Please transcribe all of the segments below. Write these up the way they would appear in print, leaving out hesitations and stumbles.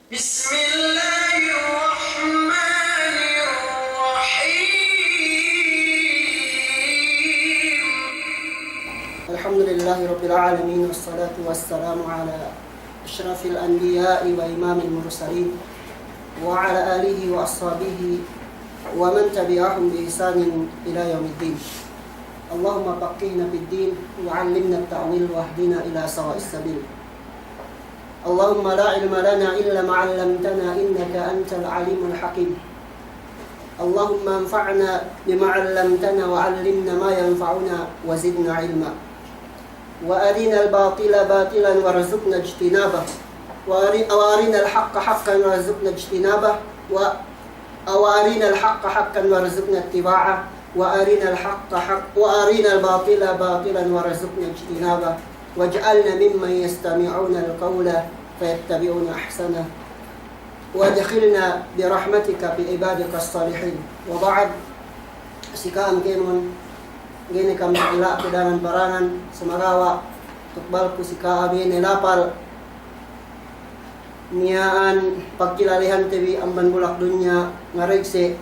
بسم الله الرحمن الرحيم الحمد لله رب العالمين والصلاة والسلام على أشرف الأنبياء وإمام المرسلين وعلى آله وأصحابه ومن تبعهم بإحسان إلى يوم الدين. اللهم فقهنا في الدين وعلمنا التأويل واهدنا إلى سواء السبيل. اللهم لا علم لنا إلا ما علمتنا إنك أنت العليم الحكيم. اللهم انفعنا بما علمتنا وعلمنا ما ينفعنا وزدنا علما. وأرنا الباطل باطلا وارزقنا اجتنابه وأرنا الحق حقا وارزقنا اجتنابه وأرنا الحق حقا وارزقنا اتباعه وأرنا الباطل باطلا وارزقنا اجتنابه واجعلنا ممن يستمعون القول فيتبعون أحسنه وادخلنا برحمتك بعبادك الصالحين. وبعد sikaan kenon gini kami ila kedangan barangan semagawa tukbal ku sika amin elapal niaan pagkilalihan tebi amban bulak dunya ngarigse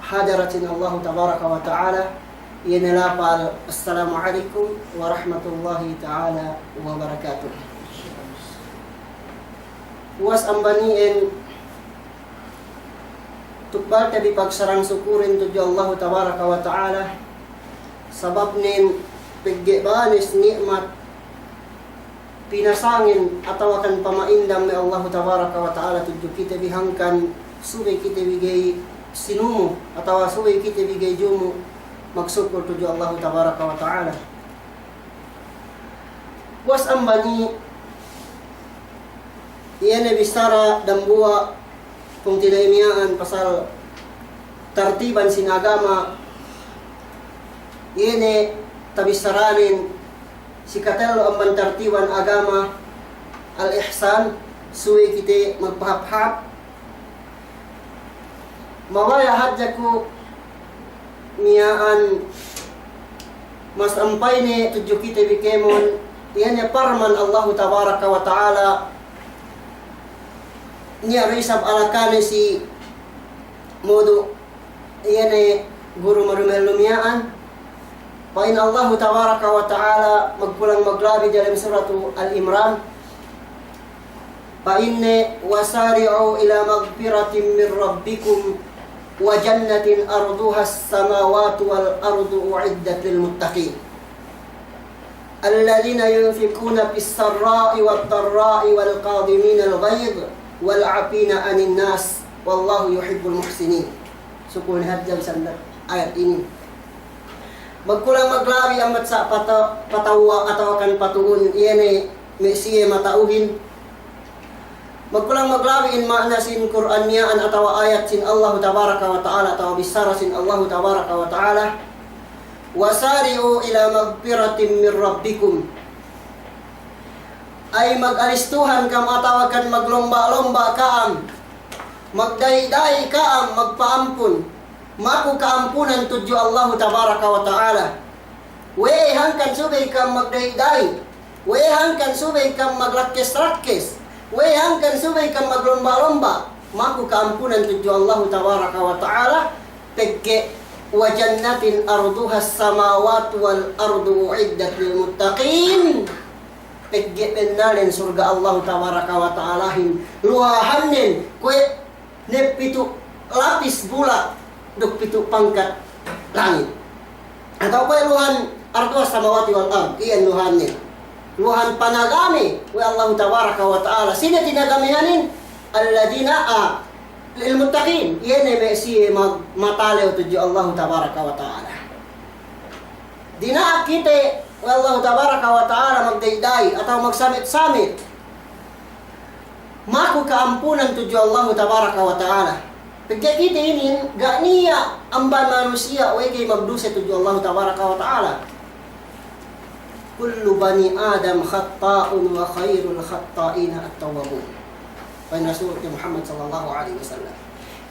hadaratin Allah tabaraka wa ta'ala yenelapal. Assalamualaikum warahmatullahi ta'ala wabarakatuh. Was ambaniin tukbal tabi pagsarang sukurin tuju Allah tabaraka wa ta'ala sabab nin paggibanis nikmat pinasangin atau akan pamaindam ni Allah tabaraka wa ta'ala tuju kita bihangkan subay kita bigay sinumo atau subay kita bigay jumo magsyukur tuju Allah tabaraka wa ta'ala. Was ambani iyan bisara dambua kung tinaimiyaan pasal tartiban sin agama iyan tabisaranin si katelo amban tartiban agama al-ihsan suwi kiti magpahaphap mawaya hadya ko miyaan mas ampay ni tudyo kita bikemon iyan parman Allah tabaraka wa ta'ala niya risab alakane si modo iyan guru marumel lumiyaan pain Allah tabaraka wa ta'ala magpulang maglabi dalam suratu Al-Imran painne wasari'u ila magfiratin min rabbikum wa jannatin arduha as-samawati wal ardu u'iddat lil muttaqin alladhina yunfikuna fis sarra'i wad dharra'i wal qadimina al ghaidh wal 'afina 'anil nas wallahu yuhibbul muhsinin. Sukun hadjal sandal ayat ini magkulang maglabi amat sa patawa atau akan patuon iyan mesiye matauhin magkulang maglabi in makna sin Quran niyaan atau ayat sin Allah tabaraka wa ta'ala atau bisara sin Allah tabaraka wa ta'ala wasari'u ila magfiratin min rabbikum ay mag-alistuhan kam atau akan maglomba-lomba kaam magdayday kaam magpaampun maku kaampunan tuju Allah tabaraka wa ta'ala wehangkan subay kam magdayday wehangkan subay kam maglakkes-rakkes wehangkan subay kam maglomba-lomba maku kaampunan tuju Allah tabaraka wa ta'ala tegge wa jannatin arduha as-samawati wal ardu u'iddat lil muttaqin tegge penalen surga Allah tabaraka wa ta'alahin luahanin kwe nepitu lapis bulat duk pitu pangkat langit atau kwe luhan arduha samawati wal ard iyan luhanin luhan panagami wa Allah tabaraka wa ta'ala sina tinagamihanin alladina lil muttaqin iyan si matalew tuju Allah tabaraka wa ta'ala dina kite wa Allah tabaraka wa ta'ala magdayday atau magsamit-samit maku kaampunan tuju Allah tabaraka wa ta'ala pagka kita ini gak niya amban manusia wa kay magdusa tuju Allah tabaraka wa ta'ala kullu bani adam khatta'un wa khairul khatta'ina at-tawwabun wa Rasul Muhammad sallallahu alaihi wasallam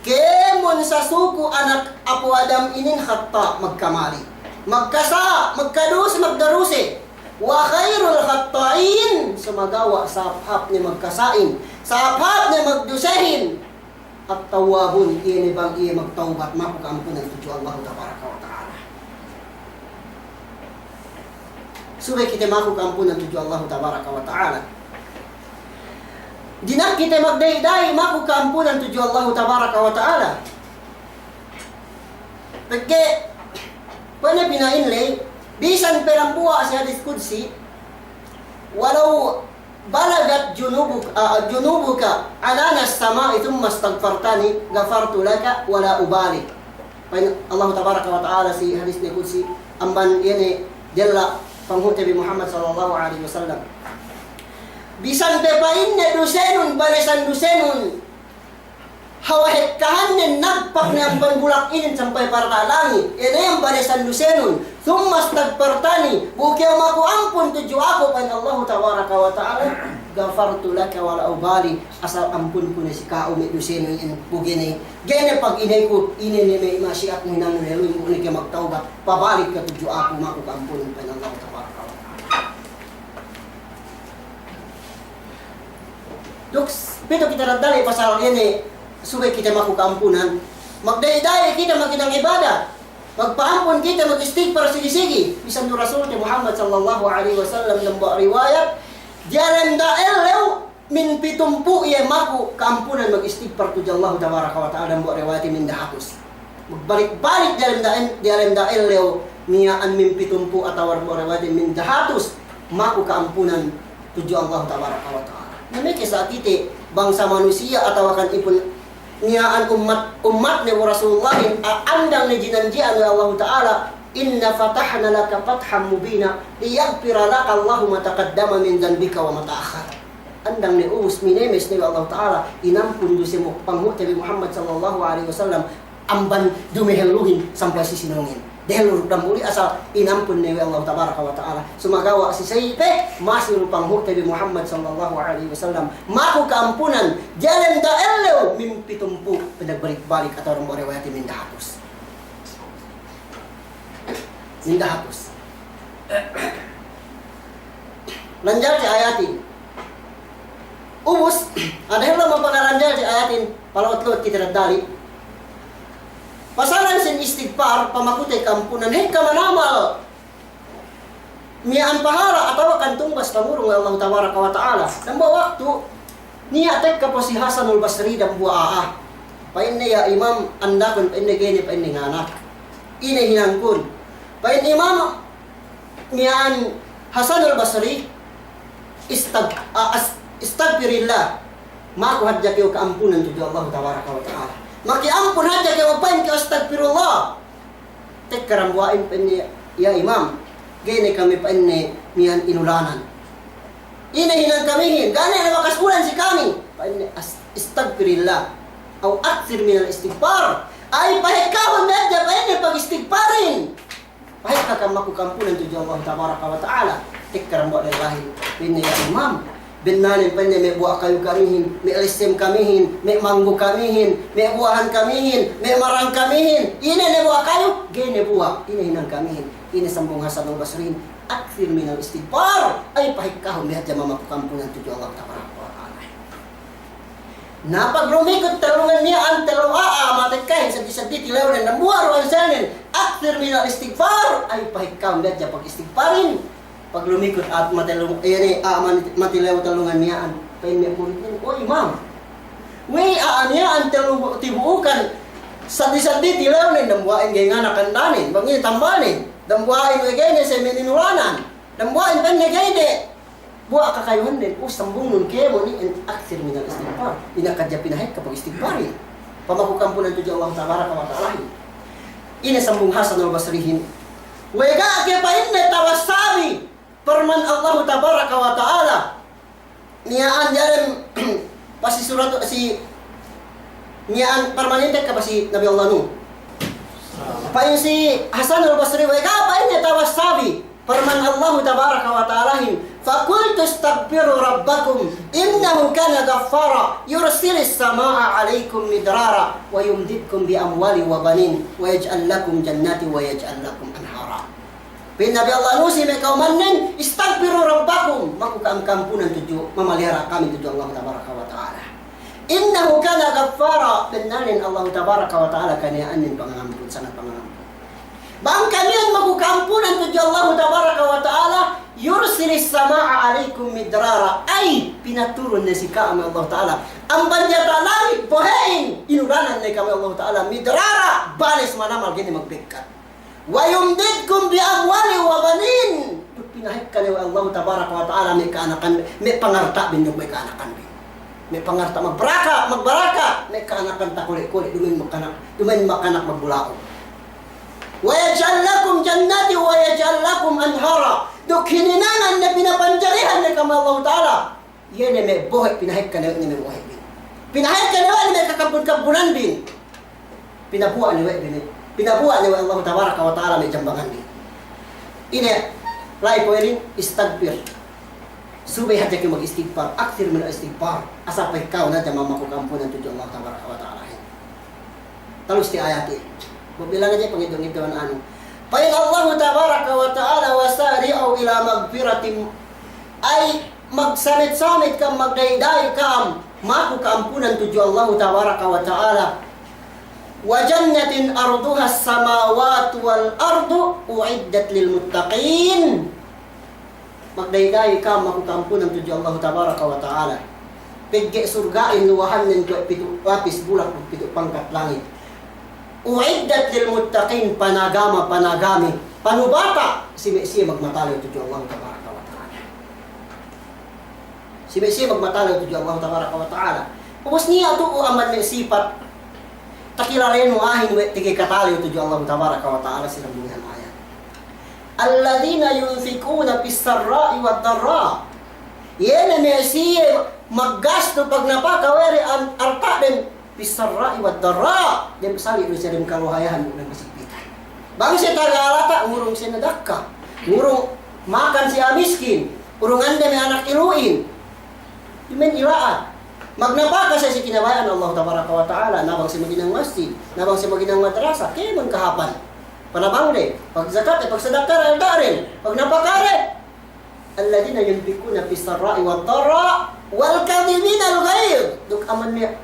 kemon sa suku anak apo Adam inin khatta magkamali magkasa magkadus magdaruse Wa khairul khatta'in, sumagawa sa hap ni magkasain, sa hap ni magdusahin. At tawabun, ini bang iya magtaubat, makukampunan tuju Allah tabaraka wa ta'ala. Subay kita makukampunan tuju Allah tabaraka wa ta'ala. Dinak kita magdayday, makukampunan tuju Allah tabaraka wa ta'ala. Pagke, pwede pinainlay, bisan perambuwa sa hadis kudsi, walau balagat junubuka alana as-sama'i thumma astaghfartani ghafartu laka wala ubali. Allah tabaraka wa ta'ala si hadis ni kudsi amban ini jalla panghuti bi Muhammad sallallahu alaihi wasallam. Bisan pe painne dusenun balesan dusenun hawahit kahanin nagpak na ang banbulak inin sampai parta langit. Ina yung balesan dusenun. Thummas tagpartani. Bukyaw maku ampun tuju ako pan Allah tabaraka wa ta'ala. Gafartu laka wala ubali. Asal ampun ko na si kao may dusenun in bugini. Gaya pag inay ko, inay may masyiat mo namin heluin mo ni ka magtaubat. Pabalik ka tuju ako maku ampun pan Allah tabaraka wa ta'ala. Duks, pito kita radali pasal ini. Subay kita makukampunan, magdayday kita magkinang ibadah, magpaampun kita mag-istighfar sige-sige. Bisan no Rasul Muhammad sallallahu alaihi wasallam ng riwayat, diyan daelaw min pitumpu iya maku kaampunan mag-istighfar tu Allah tabaraka wa ta'ala ng riwayat min dahatos. Magbalik-balik diyan daelaw miyaan min pitumpu atau riwayat min dahatos maku kaampunan tu Allah tabaraka wa ta'ala. Namanya sa kiti bangsa manusia atau akan ipun niyaan umat ni Rasulullah andang ni jinanjian oleh Allah Ta'ala, inna fatahna laka fatham mubina liyaghfira laka Allahu ma taqaddama min dhanbika wa ma ta'akhkhara. Andang ni us minemes ni Allah Ta'ala inampun dosa mo panghuti ni Muhammad sallallahu alaihi wasallam amban dumeheluhin sampai sisinungin. Dahil muli asal inampun ni Allah tabaraka wa ta'ala. Sumagawa si Sayyipe masih panghuti ni Muhammad sallallahu alaihi wasallam. Maku keampunan jalan daelaw mimpi tumpu pinagbalik-balik atau orang riwayat mindahatus. Mindahatus. Lanjar di ayatin. Ubus ada yang lama pengalanjar di ayatin. Palawat-lawat kita radali. Pasaran sin istighfar pamakutay kampunan hekka manamal miyaan pahara atau akan tumbas kamurong Allah tabaraka wa ta'ala. Nang waktu niya tek ka po si Hasanul Basri dan buaa pain ya imam andakon pain gene pain nganak ine hinangkun pain imam miyaan Hasanul Basri istagfirillah maku hadja kiyo kaampunan tu Allah tabaraka wa ta'ala. Maki ampun aja kaya magpain kaya astagfirullah. Tek karambuain pa niya, ya imam. Gini kami pa niyan inulanan. Inahinan kamihin. Gani na makasulan si kami. Pa niya astagfirillah. Aw akthir minal istighfar. Ay pahikahon medya pa niya pag-istighfarin. Pahikah ka makukampunan tuju Allah tabaraka wa ta'ala. Tek karambua dari lahir. Pa niya, ya imam. Benanin pa niya, may buah kayu kamihin, may alisim kamihin, may manggo kamihin, may buahan kamihin, may marang kamihin. Ini na buah kayu, gini buah. Ini hinang kamihin. Ini sambung Hasanul Basrin. Akthir minal istighfar. Ay pahikahon lihat jama makukampunan tuju Allah tabaraka wa ta'ala. Napag lumikot talungan niya ang taluaa matikahin sa disadi tilaw na namuha ruwan sanin. Akthir minal istighfar. Ay pahikahon lihat jama pag-istighfarin. Pag lumikot at matilaw talungan niyaan, pain may pulit niya, o imam, may niyaan tibuukan, sadi-sadi tilaw na, dambuain gaya nga nakandanin, bangin tambanin, dambuain gaya na sa meninulanan, dambuain pan na gaya de, buwa kakayuhan din, sambung nun kaya mo ni, and akthir minal istighfar, inakadya pinahit kapag istighfarin, pamakukampunan tuju Allah tabaraka wa ta'ala. Ini sambung Hasanul Basrihin, wega kaya pain na tawasabi, Firman Allah tabaraka wa ta'ala niyaan jalan pasi surat si niyaan permanente ka pasi Nabi Allah Nuh. Pain si Hasanul Basri wa ka pain tawassabi firman Allah tabaraka wa ta'ala faqultu astaghfiru rabbakum innahu kana ghaffara yursilis samaa 'alaikum midrara wa yumdidkum bi amwali wa banin wa yaj'al lakum jannati wa yaj'al lakum anhara. Nabi Allah nusi may kaumanin, istagfiru rabbakum, maku kampunan tuju, mamalihara kami tuju Allah tabaraka wa ta'ala. Innahu kana ghaffara, benarin Allah tabaraka wa ta'ala kaniyaanin pangampun, sangat pangampun. Bang kalian maku kampunan tuju Allah tabaraka wa ta'ala, yursilis sama'a alaikum midrara, ay pinaturun na si kami Allah ta'ala. Ang banyata langit, bohein, inuranan na kami Allah ta'ala, midrara, balis manamal gini magbikat. Wa yumdidkum bi amwali wa banin. Pinahit ka ni Allah tabaraka wa ta'ala, may kaanakan, may pangarta binyog, may kaanakan bin. May pangarta magbaraka, may kaanakan takuli-kuli, dumin makanak magbulao. Wa yaj'al lakum jannati wa yaj'al lakum anhara. Duk hininangan na pinapanjarihan ni kami Allah ta'ala. Yan ay may buhay, pinahit ka na may buhay bin. Pinahit ka na may kakabun-kabunan bin. Pinabuha ni bin. Pinabuha ni Allah tabaraka wa ta'ala may jambangan bin. Ini, lai po yun, istagfir. Subay hadya kayo mag-istighfar. Aktir mo na istighfar. Asa pa ikaw na dyan mamakukampunan tujo Allah tabaraka wa ta'ala. Talus ti ayati. Bilang aja penghitung-hitungan anu. Fa in Allah tabaraka wa ta'ala wasari'u ila magfiratin, ay magsamit-samit kam magdayday kam maku kaampunan tuju Allah tabaraka wa ta'ala. Wa jannatin arduha as-samawati wal ardu uiddat lil muttaqin. Magdayday kam maku kaampunan tuju Allah tabaraka wa ta'ala. Pigge surgain nuwahan nin ko pitu wapis bulak pitu pangkat langit. Uiddat lil muttaqin, panagami panubata si magmatalo tuju Allah tabaraka wa ta'ala. Si magmatalo tuju Allah tabaraka wa ta'ala. Ubos niya to aman ni sifat takilalain mo ahin we tigi katalo tuju Allah tabaraka wa ta'ala silang bunyan ayat. Alladhina yunfikuna fis sarra'i wad dharra. Yan na siya maggasto pag napakawari ang arta din bisarra'i wad darra. Dia besali do siya rin kaluhayahan ng masipitan. Bago siya tagalata, ngurong siya nadakka. Ngurong makan siya miskin. Urungan din may anak iluin. Imen ilaat. Magnapaka siya si kinabayan Allah tabaraka wa ta'ala. Nabang siya maginang masjid. Nabang siya maginang madrasa. Kaya man kahapan. Panabang rin. Pag zakat, pag sadakar, alda rin. Pag napakari. Alladina yunfikuna bisarra'i wad darra wal kadhibina al-ghayr. Duk aman niya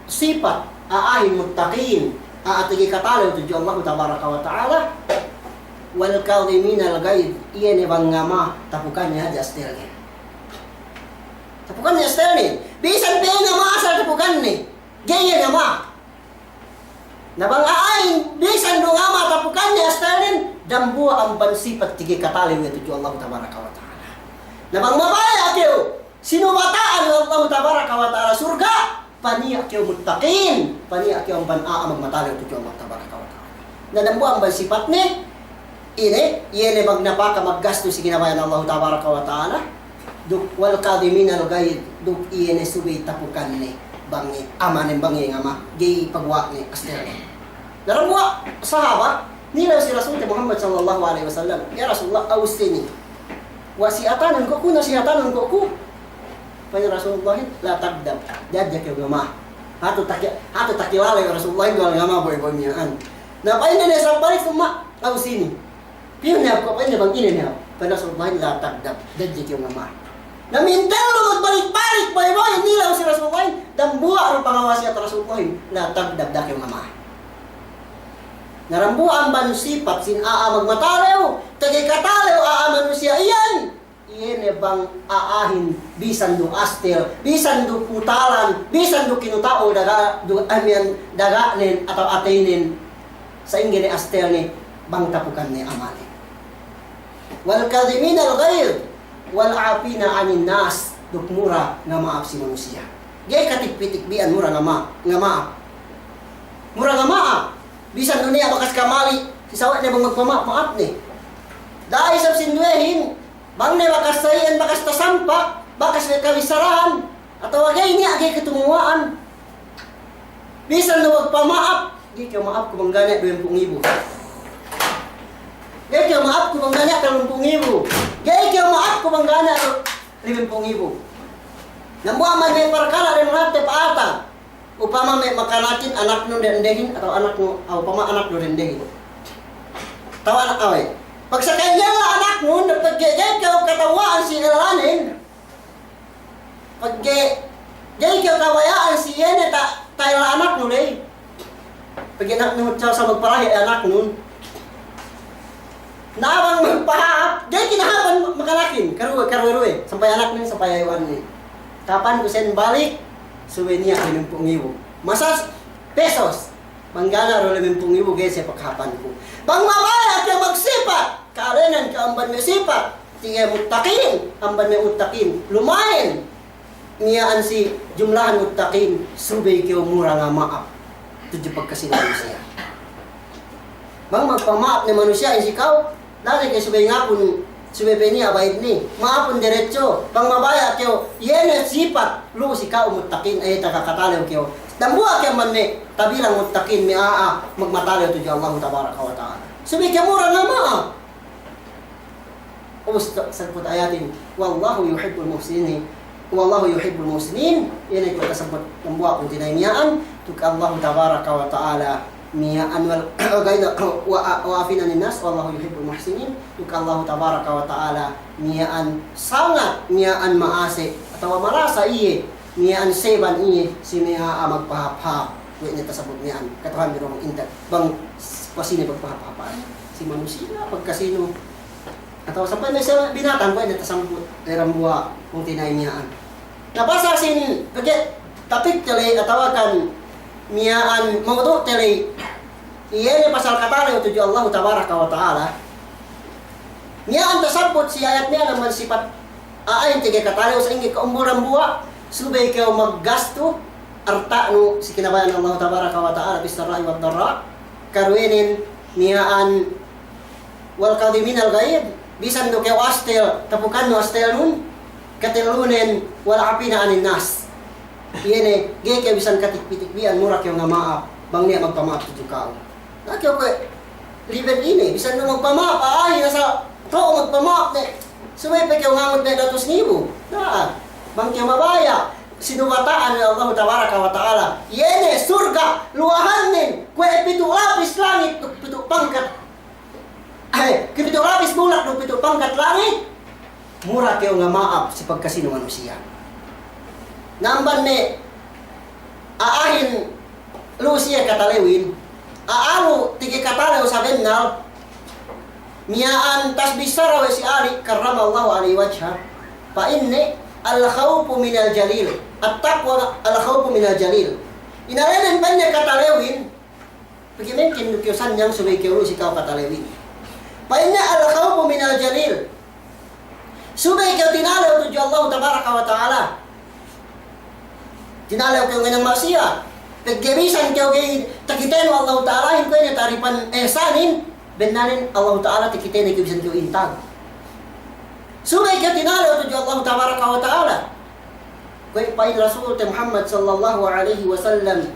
sifat aahin muttaqin aatigi katalo tuju Allah tabaraka wa ta'ala wal kadhimin al ghaib iyan ibang ngama tapukannya aja astelnya bisan pe ngama asal tapukan ni gaya ngama nabang aahin bisan do ngama tapukannya astelin dan buah amban sifat tigi katalo tuju Allah tabaraka wa ta'ala nabang mabaya kyo sinubataan Allah tabaraka wa ta'ala surga paniya kiyo muttaqin, paniya kiyo ang banaa magmatalaw tuju Allah tabaraka wa ta'ala. Nadambo ang sifat ni, iyan magnapaka maggasto si ginabayan Allah tabaraka wa ta'ala, duk wal kadhimin al ghaid, duk iyan subay tapukan ni, bangi, amanin bangi nga ma, gay pagwa ni astel. Naramwa, sahabat, nila si Rasul Muhammad sallallahu alaihi wasallam, ya Rasulullah, awstini, wasiatanan ko ku, nasihatanan ko ku, Panya Rasulullah la tagdam dadya kay gama hatu takilala ya Rasulullah dua gama boy miyaan na pain na sa balik tuma au sini piyo na ko pain bang ini niya Panya Rasulullah la tagdam dadya kay gama na mintal magbalik-balik boy nila si Rasulullah dan buwa ang pangawasi at Rasulullah la tagdam dakay gama narambuan ban sifat sin magmatalew tagay katalew manusia iyan iyan bang aahin bisan do astel bisan do putalan bisan do kinutao daga do amian daganen atau atenin sa ingene astel ni bang tapukan ni amali wal kadhimin al ghair wal afina anin nas dukmura nga maaf si manusia gay katikpitikbian mura nga maaf mura nga maaf bisan dunia bakas kamali si sawat na bang magpamaaf ni dahil sa sinwehin bang ne bakas sayan bakas tasampa bakas ne kawisarahan atau agay niya agay ketumuan bisan na magpamaap di kayo maap ko bang ganyak 20,000 di kayo maap ko bang ganyak 30,000 di kayo maap ko bang ganyak 50,000 nambuha man may parkala rin mga paata upama may makanatin anak no rendehin atau anak no upama anak no rendehin tawa anak away Pag sa kanya nga anak nun, pag-gay ka katawaan si Elanin, pag-gay ka kawayaan si Yene, tayo anak nun eh. Pag anak nun sa magparahi, anak nun. Nawang magpahap, gay kinahapan makalakin, karuwe-ruwe, sampay anak nun, sampay ayuan ni. Kapan ko sen balik, suwe niya kinimpong iwo. Masas, pesos, manggana ro limpong iwo gay sa paghapan ko. Bang mabaya ka magsipat, karenan ka amban may sipat, tingay mutakin, amban may utakin, lumayan. Niyaan si jumlahan utakin, subay kayo mura nga maap. Tudyo pagkasilayo siya. Bang magpamaap ni manusia, isikaw, dali kayo subay nga kung subay niya, bayad ni. Maapon diretso, bang mabaya kayo, yan sipat, lusi ka umutakin, ay takakatalaw kayo. Dambuha kayo man may tabilang mutakin, may magmatalaw to diyo Allah tabaraka wa ta'ala. Subay kayo mura nga maap. Ubus sagbut ayatin, wallahu yuhibbul muhsinin. Wallahu yuhibbul muhsinin. Yan ay kasabot ng buwa kung tinaymiaan. Tuk Allah tabaraka wa ta'ala miyaan wal gayna wa afina ninas. Wallahu yuhibbul muhsinin. Tuk Allah tabaraka wa ta'ala miyaan sangat miyaan maase atau marasa iye miyaan seban iye si miya magpahap-hap. Kuya niya tasabot miyaan. Katuhan biro mong intat. Bang pasini pagpahap-hapan. Si manusia pagkasino atau sampai misalnya binatang ko na tasambut dalam buwa kung tinaymiaan. Napasa sin kaget tapik tele atawakan miyaan mawdu tele iyan pasal katale tuju Allah tabaraka wa taala. Miyaan tasambut si ayat niya naman sifat aayin tiga katale sa ingi kaumburan buwa subay kayo maggasto arta no si kinabayan Allah tabaraka wa taala bisarra'i wad darra karwinin miyaan wal kadhimin al ghaib bisan do kayo astel tapukan no astel nun katilunin wala apina anin nas yene gay kayo bisan katik-pitikbian mura kayo nga maap bang niya magpamaap to kao na kayo ko liben ini bisan no magpamaap ay nasa to magpamaap ne sumay pa kayo ngamot na 2,000 na bang kayo mabaya sinuwataan ni Allah tabaraka wa ta'ala yene surga luahanin kwe pitu lapis langit pitu pangkat ay, kipito lapis bulak no pito pangkat langit. Mura kayo nga maap si pagkasino manusia. Namban ni aahin lusiya katalewin. Aalo tigi katalew sa bennal. Miyaan tasbisara wa si Ali karramallahu alaihi wajha. Fa inni al-khawfu min al-jalil. At-taqwa al-khawfu min al-jalil. Inalanan pa niya katalewin. Pagimen kinukyosan niyang subay kayo si kao katalewin. Painna al-khawfu min al-jalil. Subay kayo tinalaw tuju Allah tabaraka wa ta'ala. Tinalaw kayo ng masya. Paggabisan kayo kayo takitin wa Allah ta'ala. Hindi kayo nataripan ehsanin. Benanin Allah ta'ala takitin kayo bisan kayo intag. Subay kayo tinalaw tuju Allah tabaraka wa ta'ala. Kaya pain Rasul Muhammad sallallahu alaihi wasallam.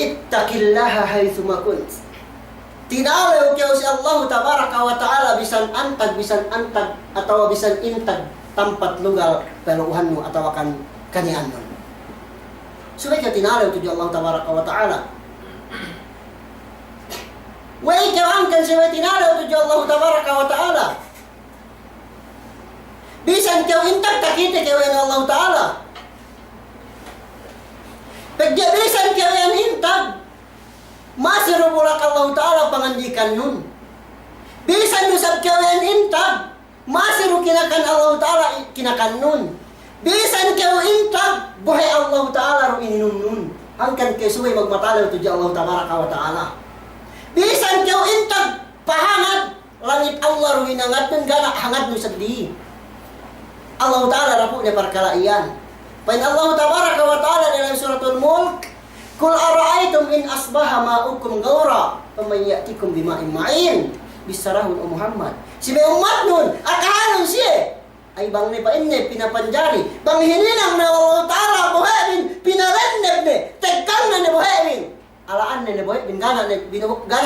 Ittaqillaha haythuma kunt. Tinalaw kayo si Allah tabaraka wa ta'ala bisan antag atau bisan intag tempat lugar peluhan mo atau kan kanian mo. Subay ka tinalaw tuju Allah tabaraka wa ta'ala. Way kayo angkan siya tinalaw tuju Allah tabaraka wa ta'ala. Bisan kayo intag takita kayo ng Allah ta'ala. Pagjabisan kayo yang intag masiro bulak Allah Ta'ala pangandikan nun. Bisan nusab kawan intag, masiro kinakan Allah Ta'ala kinakan nun. Bisan kawan intag, buhay Allah Ta'ala ro ininum nun. Hangkan kayo suway magmatalaw tuja Allah Tabaraka wa Ta'ala. Bisan kawan intag, pahangad, langit Allah ro hinangad nun, gana hangad nusab di. Allah Ta'ala rapo niya parkalaian. Pain Allah Tabaraka wa Ta'ala dalam suratul Mulk, Kul ara'aytum in asbaha ma'ukum gawra faman ya'tikum bima'in ma'in bisarahun o Muhammad. Si may umat nun, akahanon siya. Ay bang ni pa inne, pinapanjari. Bang hininang na Allah Ta'ala buhayin, pinarenneb ni, tegkang na ni buhayin. Alaan na ni buhayin, gana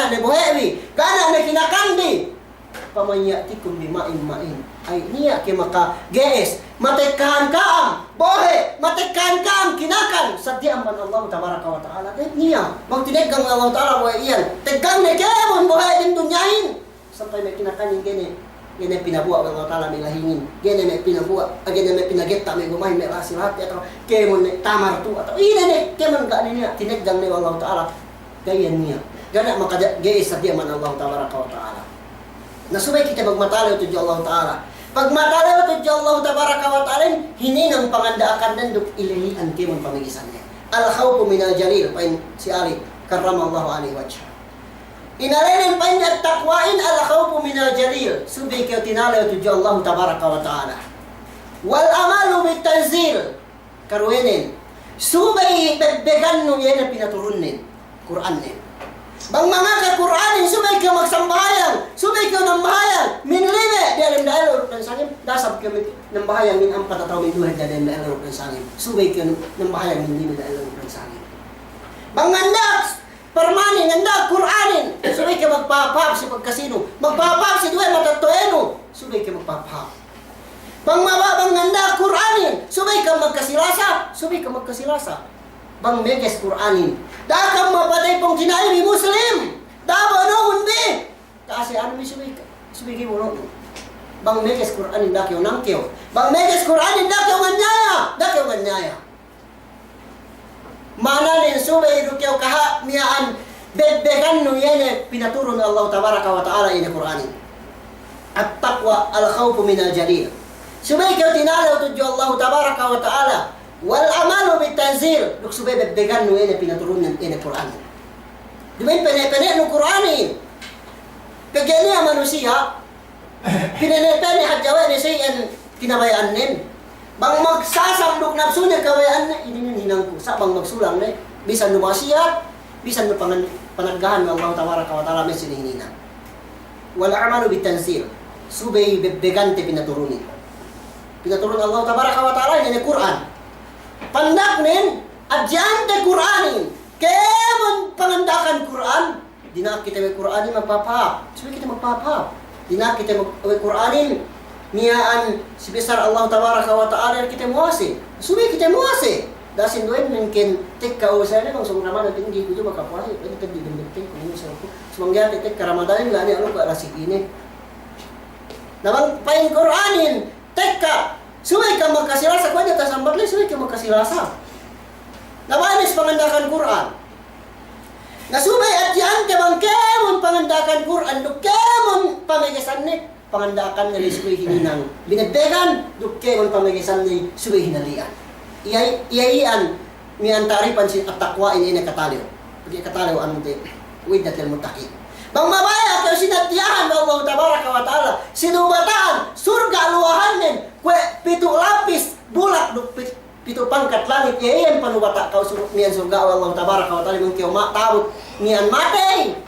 ni buhayin, gana ni kinakandi. Faman ya'tikum bima'in ma'in. Ay niya kay maka gees matekahan kaam bohe matekahan kaam kinakan sadya man Allah tabaraka wa taala niya bang tinegang Allah taala wa iyan tegang ne kemon bohe din dunyahin sampai may kinakanin gini. Gini pinabuwa Allah Ta'ala may lahingin. Gini may pinabuwa, gini may pinageta, may gumahin, may rasilat, atau kemon may tamar tu, atau ini kemon ka niya, tinagdang ni Allah Ta'ala. Gayan niya. Gana makagayis sa diyaman Allah Ta'ala. Nasubay kita magmatalaw ito Allah Ta'ala. Pag matalaw ito Allah Ta'ala, hininang pangandaakan nandok ililian kemon pamigisan niya. Al-khawfu minal jalil, pain si Ali, karramallahu alaihi wajah. Inalainin pa niya at takwain al-khawfu minal jalil. Subay kayo tinalaw ito Allah Ta'ala. Wal amalu bitanzil, karuinin. Subay bebegan nung yan na pinaturunin. Quran nin. Bang mga ka-Quranin, subay kayo magsambahayan, subay kayo ng bahayang, minlime, di alam dahil urok ng sangim, dasab kayo ng bahayang, min ang patataw, min duhay dahil dahil urok ng sangim, subay kayo ng bahayang, minlime dahil urok ng sangim. Bang ngandak, permanin, ngandak, Quranin, subay kayo magpapap si pagkasino, magpapap si duhay matatueno, subay kayo magpapap. Bang mababang ngandak, Quranin, subay kayo magkasilasa, subay kayo magkasilasa. Bang meges Quranin, dakang mapatay pong kinaibi Muslim, dabo no hindi. Kasi ano mi subigi mo no. Bang meges Quranin dakyo nangkyo. Bang meges Quranin dakyo nganyaya. Mana nin subay rukyo kaha miyaan bebegan no yene pinaturo ng Allah Tabaraka wa Ta'ala ini Quranin. At taqwa al-khawfu min al-jalil. Subay kayo tinalaw to Allah Tabaraka wa Ta'ala. Wal amalu bitanzil, luk subay bebegan no ene pinaturunan ene Quran. Dimain pene-pene no Quranin. Kagani ang manusia, pinene-pene hadjawa ni sayan kinabayaan nin. Bang magsasambok na sunya kabayaan na ini hinang ko sa bang magsulang ne. Bisan no masiyat, bisan no panaggahan ng Allah Tabaraka wa Ta'ala may sinihina. Wal amalu bitanzil, subay bebegan te pinaturunin. Pinaturun Allah Tabaraka wa Ta'ala ini Quran. Pandak nin, adyante Quranin. Kemon pangandakan Quran. Dina kita may Quranin magpapahap. Sabi kita magpapahap. Dina kita may Quranin. Niyaan si besar Allah Tabaraka wa Ta'ala kita muasi. Sabi kita muasi. Dasin doon mungkin tek kausan na bang sung naman natin hindi ko makapuasi. Pwede tadi dinditin ko ini sa ko. Sumangyari tek Ramadan la ni ano ka rasik ini. Namang pain Quranin tek ka. Subay ka magkasilasa, kung niya tasambat lang, subay ka magkasilasa. Nabanis pangandakan Quran. Nasubay at yan ka bang kemon pangandakan Quran, duk kemon pamigisan ni, pangandakan nga ni subay hininang. Binagdegan, duk kemon pamigisan ni subay hinalian. Iyaian, miyantaripan si at takwain ina kataliw. Pagki kataliw anong te, uwid natin mutaki. Bang mabaya kayo sinatiyahan ng Allah Tabaraka wa Ta'ala, sinubataan, surga luwahan nin, kwe pito lapis, bulak, pito pangkat langit, iyan panubata kau niyan surga Allah Tabaraka wa Ta'ala, mong kayo tawot niyan matay.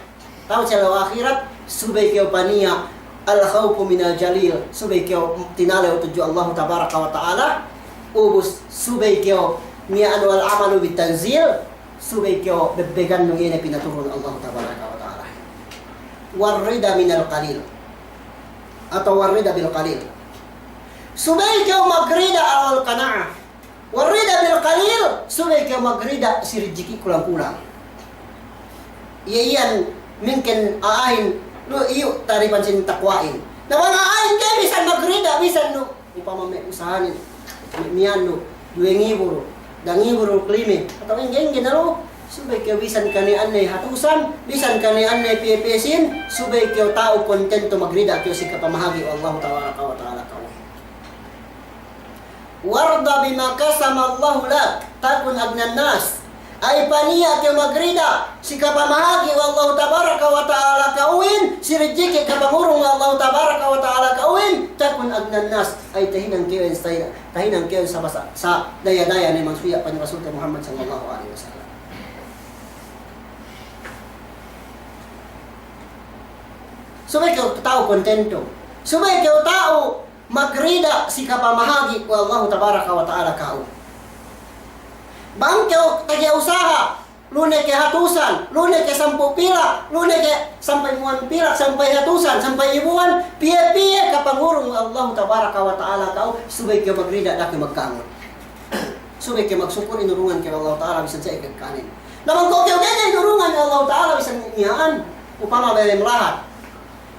Tawot siya lawa akhirat, subay kayo paniya, al-khawfu minal jalil, subay kayo tinalaw tuju Allah Tabaraka wa Ta'ala, ubus subay kayo niyan wal amalu bitanzil, subay kayo bebegan nung iyan pinaturo ng Allah Tabaraka wa Ta'ala. Warrida minal qalil atau warrida bil qalil. Subay kayo magrida awal kana'ah. Warrida bil qalil, subay kayo magrida si rezeki kulang-kulang. Iyan mungkin aahin no iyo taripan sin takwain. Naman aahin kayo bisan magrida bisan no upamame usahanin miyan no 2,000 2,000 klime atau ingin ginalo. Subay kayo bisan kanian na hatusan, bisan kanian na piyepesin, subay kayo tao kontento magrida kayo si kapamahagi o Allah Tabaraka wa Ta'ala kayo. Warda bima kasama Allah lak, takun agnan nas. Ay paniya kayo magrida, si kapamahagi o Allah Tabaraka wa Ta'ala kawin, si rejeki kapamurong o Allah Tabaraka wa Ta'ala kawin, takun agnan nas. Ay tahinang kayo sa daya-daya ni Mansuya pa ni Rasulullah Muhammad sallallahu alaihi wasallam. Subay kayo tao kontento. Subay kayo tao magrida si kapamahagi ko Allah Tabaraka wa Ta'ala kao. Bang kayo tagya-usaha, lunay kay hatusan, lunay kay 10 pila, lunay kay 10 pila, 10 hatusan, 10 ibuan, piye-piye kapangurong Allah Tabaraka wa Ta'ala kao, subay kayo magrida daki magkangon. Subay kayo magsukor inurungan kay Allah Ta'ala bisan sa ikagkanin. Naman ko kayo ganyan inurungan kay Allah Ta'ala bisan iyaan, upama bayang lahat.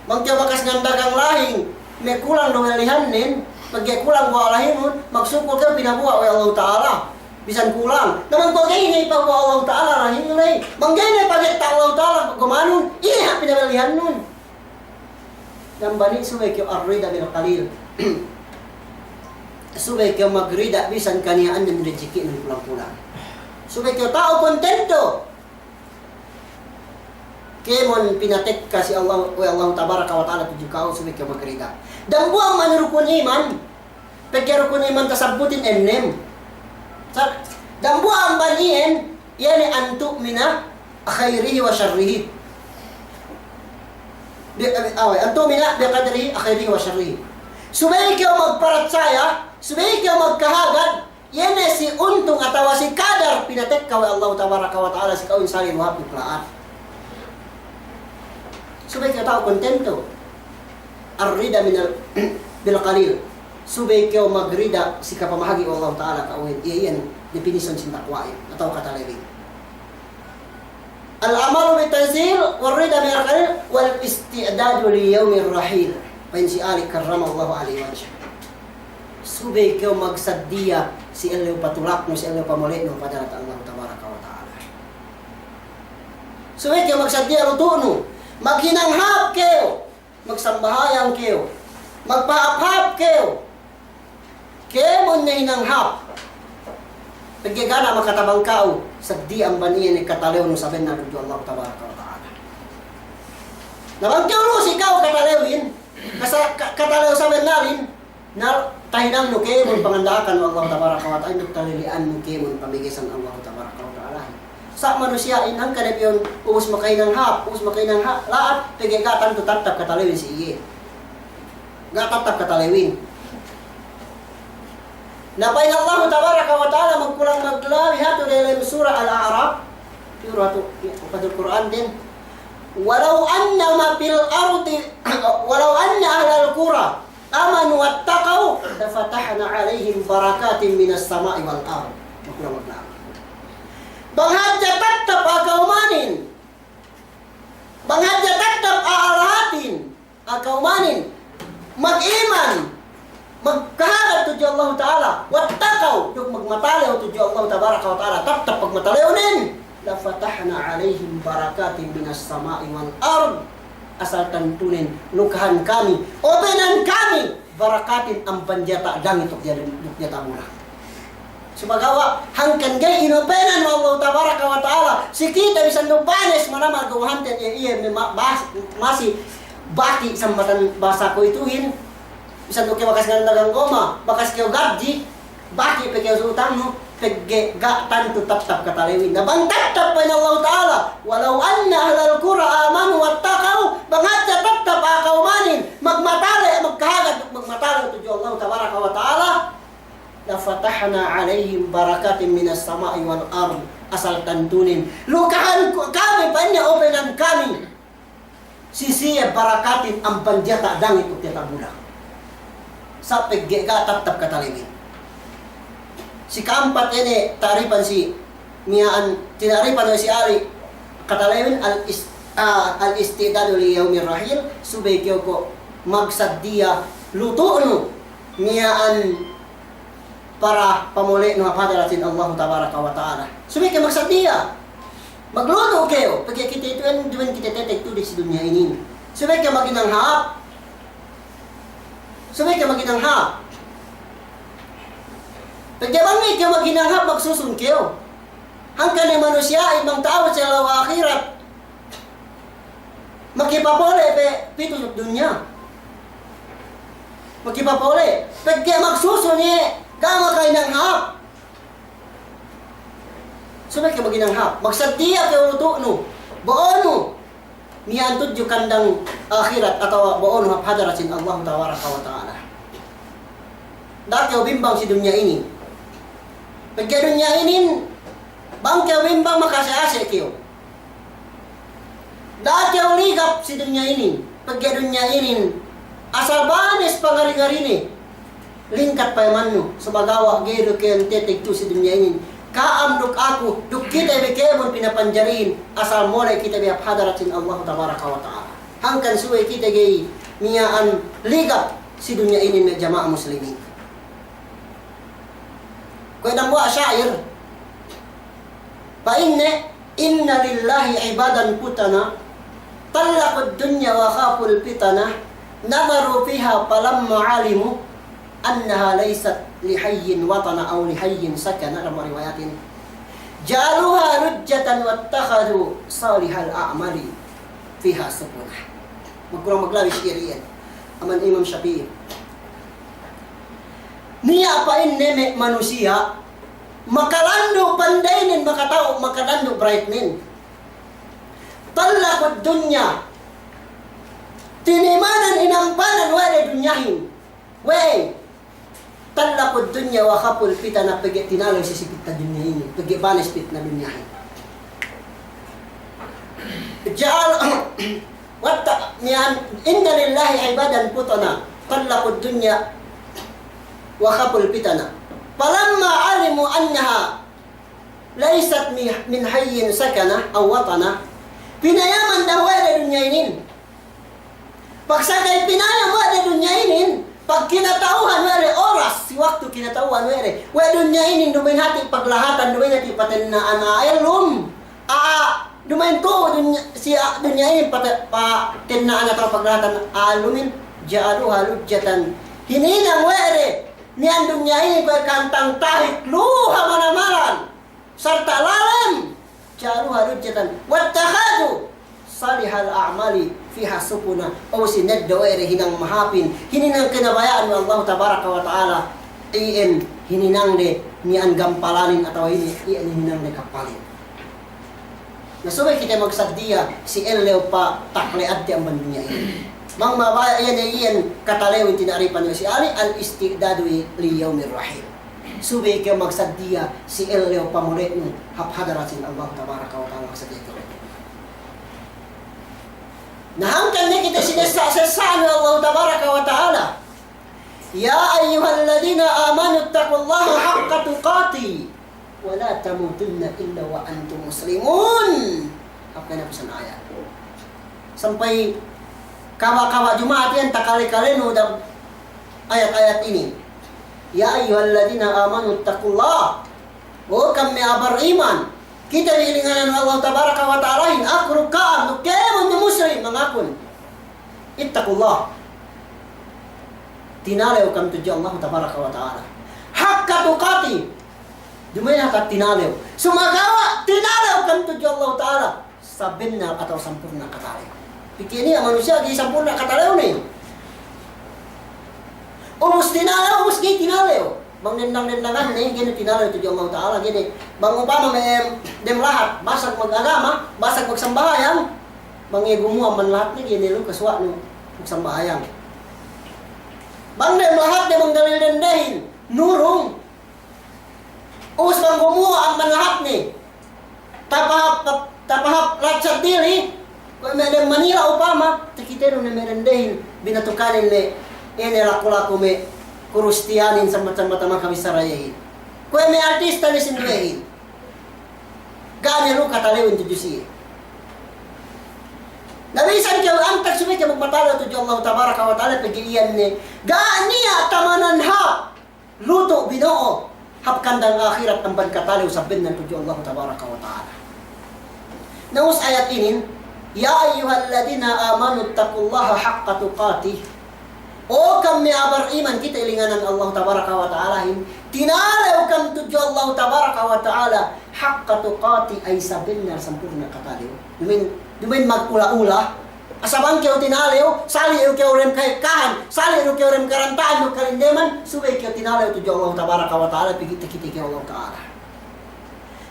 Mangkya bakas ngandagang lahing, may kulang duwelihanin, pagkaya kulang buwa lahimun, magsukol ka pinabuwa o Allah Ta'ala. Bisan kulang. Naman ko gay na ipabuwa Allah Ta'ala, rahing na manggay na ipagkita Allah Ta'ala, gumanon, iya pinawelihan nun. Nang bani subay kyo arrida bil qalil. Subay kyo magrida bisan kaniyaan ng rejeki ng kulang-kulang. Subay kyo tao kontento. Kemon pinatek ka si Allah o Allah tabaraka wa taala tujuh kau subay kyo magrida. Dan buang manurukun iman. Pagkaya rukun iman tasabutin ennem. Dan buang banien yani antuk mina khairihi wa syarrihi. Antum mina biqadrihi khairihi wa syarrihi. Subay kyo magparatsaya, subay kyo magkahagad, yan si untong atawa si kadar pinatek ka wa Allah tabaraka wa taala si kawin salin wahab iplaat. Subay kyo tao kontento. Arrida minal bil qalil. Subay kyo magrida si kapamahagi wa Allah taala kawin. Iyan definition sin takwa atau kata lain. Al-amalu bitanzil warida min al-qalil wal isti'dadu li yaumir rahil. Pain si Ali karramallahu alaihi wasallam. Subay kyo magsaddiya si Allah patulak no si Allah pamulit no pada Allah tabaraka wa taala. Subay kyo magsaddiya lutuno, maghinanghap kyo, magsambahayang kyo, magpaap-hap kyo. Kemon na hinanghap. Pagkagana makatabang kao, sagdi ang baniyan ni katalew no saben na tuju Allah tabaraka wa taala. Nabangkyaw no si kao katalewin, kasa katalew saben nalin, na tahinang no kemon pangandakan no Allah tabaraka wa taala, talilian no kemon pamigisan Allah tabaraka wa taala. Sa manusia inang kadep yon ubus makainang hap, laat pagkagatan to tatap katalewin si iye. Gatatap katalewin. Napain Allah tabaraka wa taala magkulang maglawi hato dalam surah Al-A'raf surah Al Quran din walau anna ahlal qura amanu wattaqau lafatahna alaihim barakatin minas sama'i wal ard. Magkulang maglawi banghadya tatap akaumanin aalahatin akaumanin mag-iman magkahagat tuju Allah Ta'ala wattaqaw yung magmatalaw tuju Allah Tabaraka wa Ta'ala taptap pagmatalaw nin lafatahna alaihim barakatin minas sama'i wal ard asal tantunin lukahan kami openan kami barakatin ang panjata langit ukjata mula subagawa hangkan gay inopenan mo Allah Tabaraka wa Ta'ala si kita bisan lupanes manamag gawahantin iya masih baki sambatan bahasa ko ituhin bisan ko bakas gandagang goma, bakas kayo gadji, baki pe kayo sultan mo, pegge ga tanto tap-tap katalewin. Nabang tap-tap pa ng Allah Ta'ala, walau anna ahlal qura amanu wattaqau, bangatya tap-tap akaumanin, magkahagat, tuju Allah Tabaraka wa Ta'ala, lafatahna alaihim barakatin minas sama'i wal ard, asal tantunin. Lukahan kami, panya openan kami, sisiya barakatin ang panjata dangit ukjata budak. Sa pagga tatap katalewin. Si keempat ini taripan si miaan tinaripan si Ali katalewin al-istidadu li yaumir rahil subay kyo ko magsaddiya luto no miaan para pamuli no hadaratin Allah tabaraka wa taala. Subay kyo magsaddiya. Magluto kayo pagka kita ito ang duwan kita tetek tulis sa dunya ini. Subay kyo maginanghap. Subay ka maginanghap. Pagyabangi ka maginanghap, magsusun kayo. Hanggang na manusia, ibang tao sa lawa akhirat. Makipapole, pito sa dunya. Makipapole. Pagya magsusun kama kayo nanghap. Subay ka maginanghap. Magsaddiya kayo luto, no. Baon, no. Miantod yung kandang akhirat atau baon hadaratin Allah tabaraka wa ta'ala. Dati bimbang si dunya ini. Pagka dunya ini, bangka bimbang makasya-asya kayo. Dati ligap si dunya ini. Pagka dunya ini, asal banis pangari-ngari lingkat pa yaman no. Sumagawa, gero kayo tetek to si dunya ini. Kaam duk aku, duk kita bikemon pinapanjarin asal mulai kita biap hadaratin Allah tabaraka wa ta'ala. Hangkan suwe kita gay miyaan ligap si dunia ini na jamaah muslimin. Kaya nang buwa syair, inna lillahi ibadan putana, talaqud dunya wa khaful pitana, nadaru fiha falamma alimu, annaha laysat lihayyin watana aw lihayyin sakana, dalam riwayat ini. Ja'aluha rujjatan wattakhadhu salihal a'mali fiha supunah. Magkurang maglawi syair aman Imam Syafi'i. Niya pa inne manusia makalando pandainin makatao makalando brightnin. Talakod dunya tinimanan inampanan wala dunyahin. Wey talakod dunya wa khapul pitana pagi tinalo sisipit na dunya ini. Pagi banis pit na dunyahin. Ja'al watta niyan inna lillahi ibadan putana talaqud dunya wa khaful pitana falamma alimu annaha laysat min hayyin sakana aw watana pinayaman daw wala dunya inin pagsakay pinayam wala dunya inin pag kinatauhan wala oras si waktu kinatauhan wala dunya inin dumain hati paglahatan dumain hati paten na anaelum dumain ko dunya ini pa tinaan atau paglahatan alumin ja'aluha lujjatan hininang were niyan dunya ini kay kantang tahit luha manamaran sarta lalim ja'aluha lujjatan wattakhadu salihal a'mali fiha supuna o sinad were hinang mahapin hininang kinabayaan ng Allah tabaraka wa taala hininang de niyan gampalanin atau hininang de kapalin. Nasubay kita magsaddiya si Eleo pa taklead di ang bandunya ini. Mang mabaya yan katalewin tinaripan niyo si Ali al-istidadu li yawmir rahil. Subay kita magsaddiya si Eleo pa mulit ng haphadaratin Allah tabaraka wa ta'ala sa dito. Nahangkan niya kita sinasasasaan ng Allah tabaraka wa ta'ala. Ya ayyuhalladina amanu taqullaha haqqa tuqati. Wala tamutunna illa wa antum muslimun. Apa na pesan ayat. Sampai kawa-kawa Jumat yan takali-kali no dalam ayat-ayat ini. Ya ayyuhalladzina amanu taqullah. O kami abar iman. Kita diilinganan Allah tabaraka wa ta'ala akru ka'am nukemon na muslim mangakun. Ittaqullah. Tinalew kam tuju Allah tabaraka wa ta'ala. Hakka tuqati. Dumaya ka tinalew. Sumagawa, tinalew kan tuju Allah Ta'ala. Sabinar atau sampurna katalew. Pikir ni manusia di sampurna katalew ni. Umus tinalew, umus gay tinalew. Bang nendang-nendangan ni, gini tinalew tuju Allah Ta'ala. Gini, bang upama may dem lahat, basag mag-agama, basag magsambahayang. Bang igumuha man lahat ni, gini lu kaswa ni magsambahayang. Bang dem lahat, dem ang dalil-dendahin. Nurong. Us bang gumawa ang manlahat ni tapahap latsat dili kung may Manila upama takitero na merendahin binatukanin ni laku-laku may kurustiyanin sa macam-macam kabisarayahin kung may artista ni sinduehin gani lu katalewin tuju siya nabisan kayo antak sumit yung magpatalo tuju Allah tabaraka wa ta'ala pag-iyan ni gani tamanan ha luto binoo hapkandang akhirat ang pagkataliw sabihin ng tuju Allah tabaraka wa ta'ala. Naus ayat ini, Ya ayyuhalladina amanu taqullaha haqqa tuqatih. O kami abar iman kita ilinganan Allah tabaraka wa ta'ala. Tinalaw kam tuju Allah tabaraka wa ta'ala haqqa tuqati ay sabihin na sampurna kataliw. Dumin mag-ula-ula. Asabang kyo tinalaw, sali yung kyo rin kay kahan, sali yung kyo rin karantaan yung karindeman, subay kyo tinalaw tuju Allah tabaraka wa ta'ala, pigit-kiti kyo Allah ta'ala.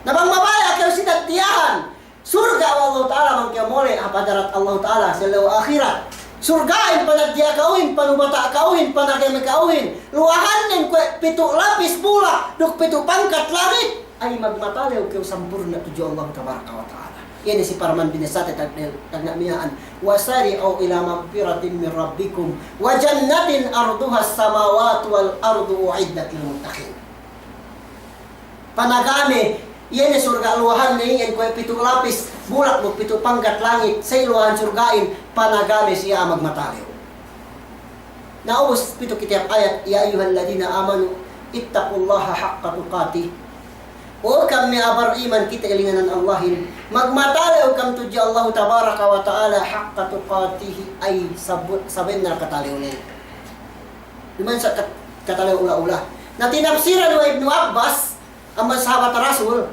Nabang mabaya kyo sinagtiyahan, surga Allah ta'ala, mang kyo mole, apadarat Allah ta'ala, silaw akhirat. Surgain, panagdiya kauhin, panubata kauhin, panagay kauhin, luahanin kwe, pitu lapis pula, duk pitu pangkat langit, ay magmatalaw kyo sampurna tuju Allah tabaraka wa ta'ala. Yan si Parman binasate tagnamiyaan wasari'u ila magfiratin min rabbikum wa jannatin arduha as-samawati wal ardu u'iddat lil muttaqin. Panagami Iyan surga luahan na iyan ko pito lapis, bulak mo pito panggat langit, sa iluhan surgain, panagami siya magmataliw. Naubos pito kitap ayat, ya ayuhal ladina amanu, ittaqullaha haqqa tuqatih. O kami abar iman kita ilinganan Allahin, magmataliw kam tudya Allah tabaraka wa ta'ala haqqa tuqatih ay sabin na kataliw niya. Diman sa kataliw ula-ula. Na tinapsiran wa Ibnu Abbas, ang sahabat Rasul.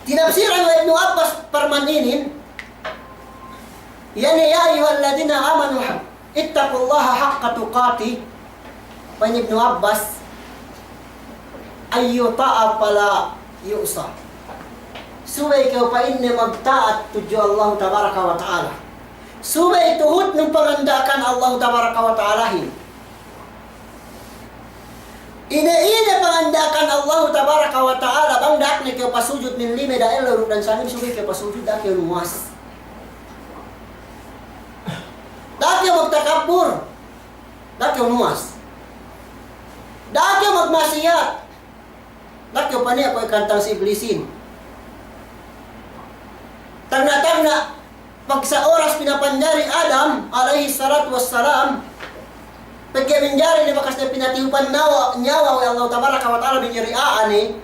Tinapsiran wa Ibnu Abbas permaninin. Yani ya ayyuhalladina amanu ittaqullaha haqqa tuqatih. Pa Ibnu Abbas ayyuta'a pala yu'sa. Subay kayo pa inni magtaat tudyo Allah tabaraka wa ta'ala. Subay tuhut ng pangandakan Allah tabaraka wa ta'alahin. Ina pangandakan Allah tabaraka wa ta'ala bang dak ni kayo pasujud min lime dahil luruk dan sanim subay kayo pasujud dak kayo nuwas. Dak kayo magtakabur. Dak kayo nuwas. Dak kayo magmasiyat. Dak kayo pa niya ko ikantang si Iblisin. Tagna-tagna pag sa oras pinapanjari Adam alaihi salatu wassalam, pagkaminjari ni bakas na pinatiupan nyawa wa Allah tabaraka wa ta'ala binyariaan eh.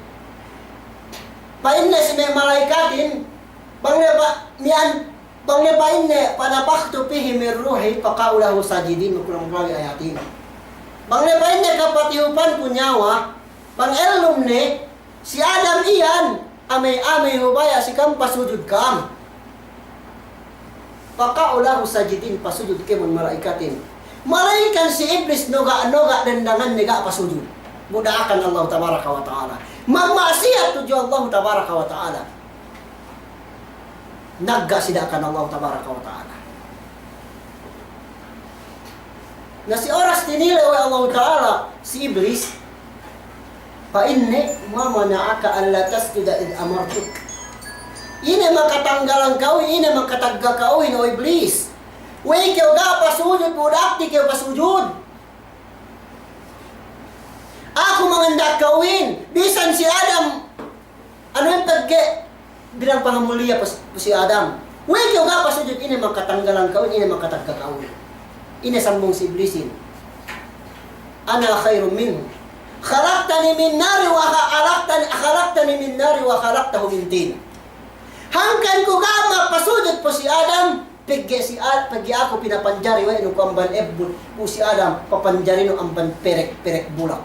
Painne si may malaikatin, bangnya painne panapaktu pihi mir ruhi pakaulahu sajidin mukurang-kurang ayatin. Bangnya painne kapatiupan ku nyawa, pang elum ne, si Adam iyan, amay-amay hubaya si kam pasujud kam. Pakaulahu sajidin pasujud kemun malaikatin. Malaikan si Iblis noga-noga dendangan nega pasujud. Mudaakan Allah tabaraka wa ta'ala. Magmaksiyat tuju Allah tabaraka wa ta'ala. Naggasidakan Allah tabaraka wa ta'ala. Na si oras tinilay wa Allah ta'ala si Iblis, fa inni ma mana'aka alla tasjuda id amartuk. Ine makatanggalan kau, ine makatagga kau o Iblis. Wey kau ga pasujud, budak di kau pasujud. Aku mengendak kawin, bisan si Adam. Ano yung tagge bilang pangamulia si Adam. Wey kau ga pasujud, ine makatanggalan kau, ine makatagga kau. Ine sambung si Iblisin. Ana khairum minhu. Khalaqtani min nari wa khalaqtani min nari wa khalaqtahu min tin. Hangkan ko gama pasujud po si Adam, pagi ako pinapanjari wa ino ko amban ebbut po si Adam, papanjari no amban perek bulak.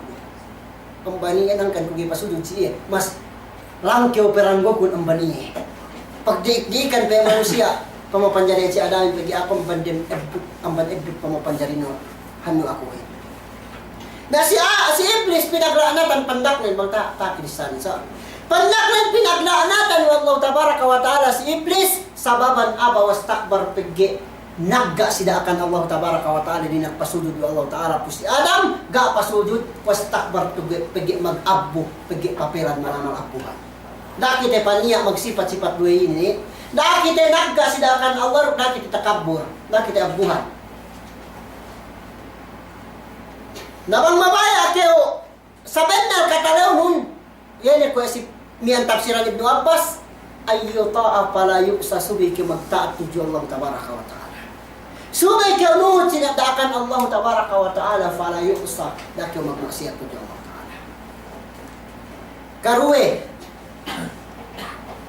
Ambani yan hangkan ko pasujud siya, mas langkyo peranggo kun ambani. Pag diikan pa manusia, pamapanjari si Adam, pagi ako amban ebbut pamapanjari no hanu ako eh. Na si Iblis pinaglaanatan pandak ng mga takilisan sa pandak pinaglaanatan wa Allah tabaraka wa ta'ala si Iblis sababan aba wastakbar pigge nagga sida akan Allah tabaraka wa ta'ala di nagpasudud wa Allah ta'ala po si Adam ga pasudud wastakbar pigge mag-abbo pigge papelan malamal abuhan. Daki te paniya magsifat-sifat duwe ini. Daki te nagga sida akan Allah daki te takabbur, daki te abuhan. Nabang mabaya kayo sabennal katalaw nun. Yan ko si miyan tafsiran Ibnu Abbas ayyuta'a pala yu'sa subay kayo magtaat tuju Allah tabaraka wa ta'ala. Subay kayo nuhod sinabdaakan Allah tabaraka wa ta'ala pala yu'sa da kayo magmaksiyat tuju Allah ta'ala. Karuwe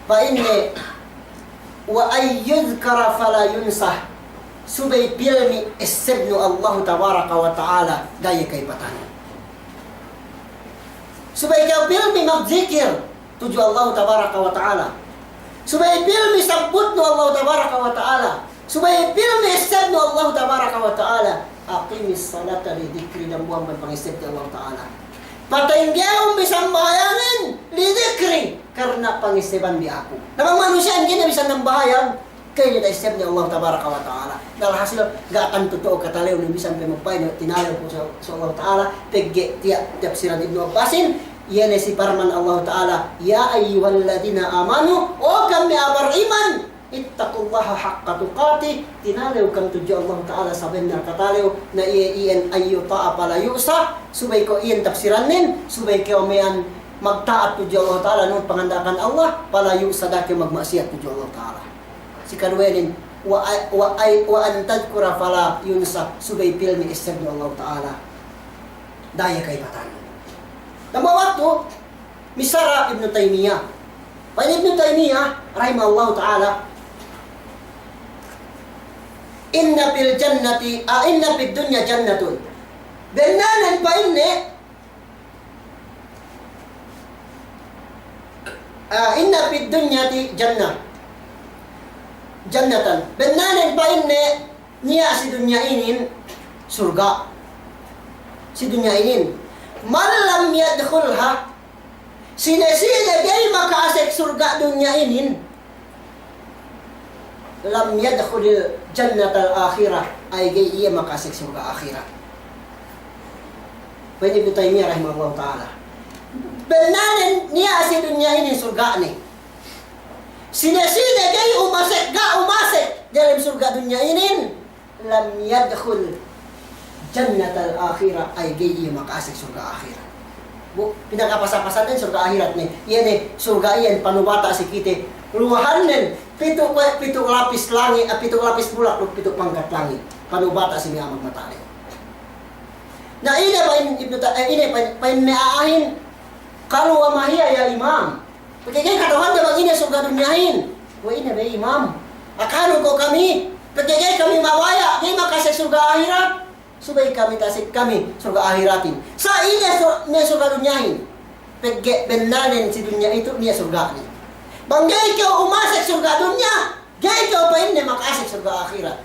pa inni wa ayyudhkara pala yunsah subay pilmi istibnu Allah tabaraka wa ta'ala gaya kay patano. Subay kayo pilmi magzikir tuju Allah tabaraka wa ta'ala. Subay pilmi sabbut no Allah tabaraka wa ta'ala. Subay pilmi istibnu Allah tabaraka wa ta'ala. Aqimis salata li dhikri dan buang berpangisib Allah ta'ala. Patinggaw bisang bahayanin li dhikri karena pangisiban di aku. Namang manusia hindi na bisang nambahayang kayo na isip ni Allah tabaraka wa ta'ala. Dahil hasil gak akan totoo kataliw ni bisan pemapay na tinalaw po sa Allah ta'ala. Pegge tiap sirat Ibnu Abbasin. Yan si parman Allah ta'ala. Ya ayyuhalladina amanu. O kami abar iman. Ittaqullaha haqqa tuqatih. Tinalaw kang tuju Allah ta'ala sabihin na kataliw na iyan ayyuta'a pala yu'sa. Subay ko iyan tafsiranin. Subay ko mayan magtaat po Allah Ta'ala nung pangandakan Allah, palayo sa daki magmaksiyat po Allah Ta'ala. Si kadwenin, wa an tadkura fala yun sa subay pilmi istab ni Allah Ta'ala. Daya kay patan. Tama waktu, misara Ibn Taymiyah. Pa Ibn Taymiyah, rahimahullah Ta'ala, inna fid dunya jannatun. Benanan pa inne, inna fid dunyati jannatan. Benanan pa inne, niya si dunya inin, surga. Si dunya inin. Man lam yadkhulha, sine-sine gay makaasik surga dunya inin, lam yadkhulil jannatal akhirah, ay gay iya makasik surga akhirat. Pwede Ibn Taymiyah rahimahullah ta'ala. Benanin niya si dunya ini surga ni. Sine-sine gay umasik dalam surga dunya ini, lam yadkhul jannatal akhirah, ay gay iya makasik surga akhirat. Bu, pinagkapasapasan din surga akhirat ni. Yan surga iyan panubata si kite. Ruhanen, pitu lapis langit, pitu lapis bulak, pitu pangkat langit. Panubata si niya magmatali. Na ina pa in meaahin, kalau wa mahiya ya imam. Pagkakay katahan na mag-ina surga dunyahin. Wa ina ba imam? Akano ko kami, pagkakay kami mawaya, kay makasay surga akhirat. Subay kami tasik kami surga akhiratin. Sa ina surga dunyahin. Pagkakay benanin si dunya itu niya surga ni. Banggay ka umasik surga dunya, gay ka pa inne makasik surga akhirat.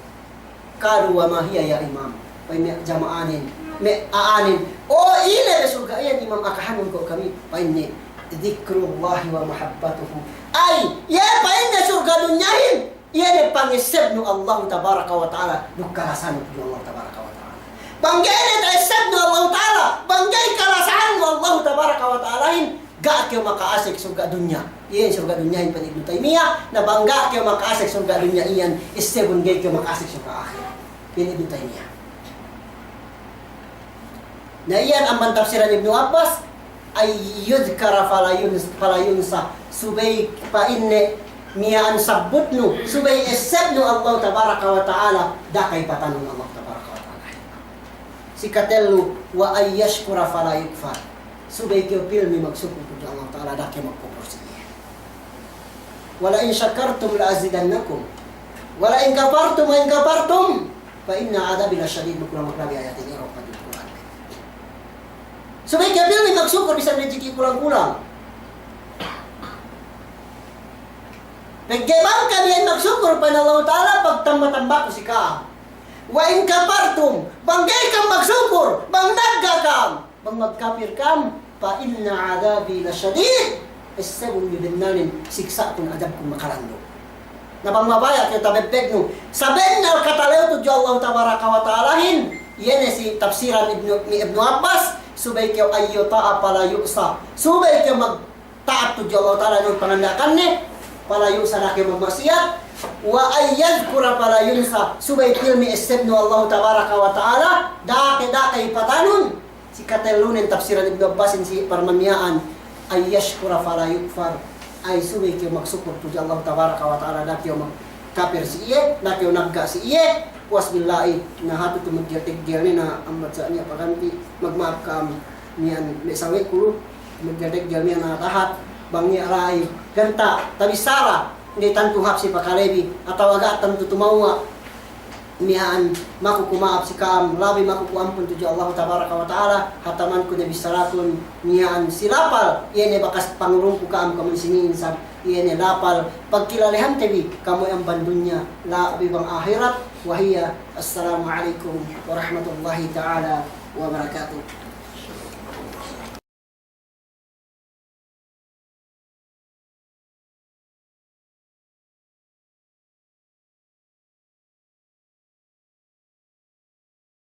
Karu wa mahiya ya imam. Pa inne jamaanin, me aanin. O ina surga iyan imam akahanon ko kami pa inne dzikrullahi wa mahabbatuhu. Ay, ya pa inne surga dunyahin. Iyan pangisab no Allah tabaraka wa taala, nukalasan no Allah tabaraka wa taala. Banggay na isab no Allah taala, banggay kalasan no Allah tabaraka wa taalahin. Ga kayo makaasik surga dunya. Iyan surga dunya in Ibn Taymiyah na bangga kayo makaasik surga dunya iyan istebon gay kayo makaasik surga akhir. Yan Ibn Taymiyah. Na iyan ang mantafsiran Ibn Abbas ay yudhkara falayun sa subay pa inne miyaan sabutno subay esebno Allah tabaraka wa ta'ala dakay patanong Allah tabaraka wa ta'ala. Si katellu wa ay yashkura falayukfar. Subay kayo pilmi magsukod ko Allah Ta'ala daki magkupor siya. Wala in syakartum la azidannakum. Wala in kafartum fa inna adabi lasyadid. Kurang maklabi ayatin iraw pa din Quran. Subay kayo pilmi magsukod bisan rezeki kulang-kulang. Pagkabang kami ay magsukod pa na Allah Ta'ala pagtamba-tamba ko si ka. Wa in kafartum, banggay kang magsukod, bang nagkakam, bang magkapir kam, pa inna adabi lasyadid. Isabong yudinalin, siksa kung adab kung makalando. Napamabaya kayo tabibeg nung sabihin na katalayo to Allah tabaraka wa ta'alahin. Yan si tafsiran ni Ibn Abbas. Subay kayo ayyuta'a palayu'sa. Subay kayo magtaat to Allah ta'ala nung pangandakan ni palayu'sa na kayo magmasiyat. Wa ayyadkura palayunsa. Subay pilmi isabno Allah tabaraka wa ta'ala. Dake patanon. Si katelunin tafsiran Ibn Abbas si parmamiyaan ay yashkura fala yukfar, ay subay kayo magsukor to Allah tabaraka wa ta'ala na kayo magkapir si iye, na kayo nagga si iye. Puas billahi na hato ito magyatig-gyal ni na amat sa niya paganti magmaap ka niyan may sawi ko magyatig-gyal niya na tahat bang niya aray ganta tabisara hindi tantuhap si pakalebi at tawaga at tanto tumawa niyan makukumaap si kaam labi makukuampun to Allah tabaraka wa ta'ala hataman ko na bisarakon niyan silapal iyan bakas pangurong ko kaam kaman siniin sa iyan lapal pagkilalihan tabi kamoy ang bandunya labi bang akhirat wahiya assalamu alaikum warahmatullahi ta'ala wabarakatuh.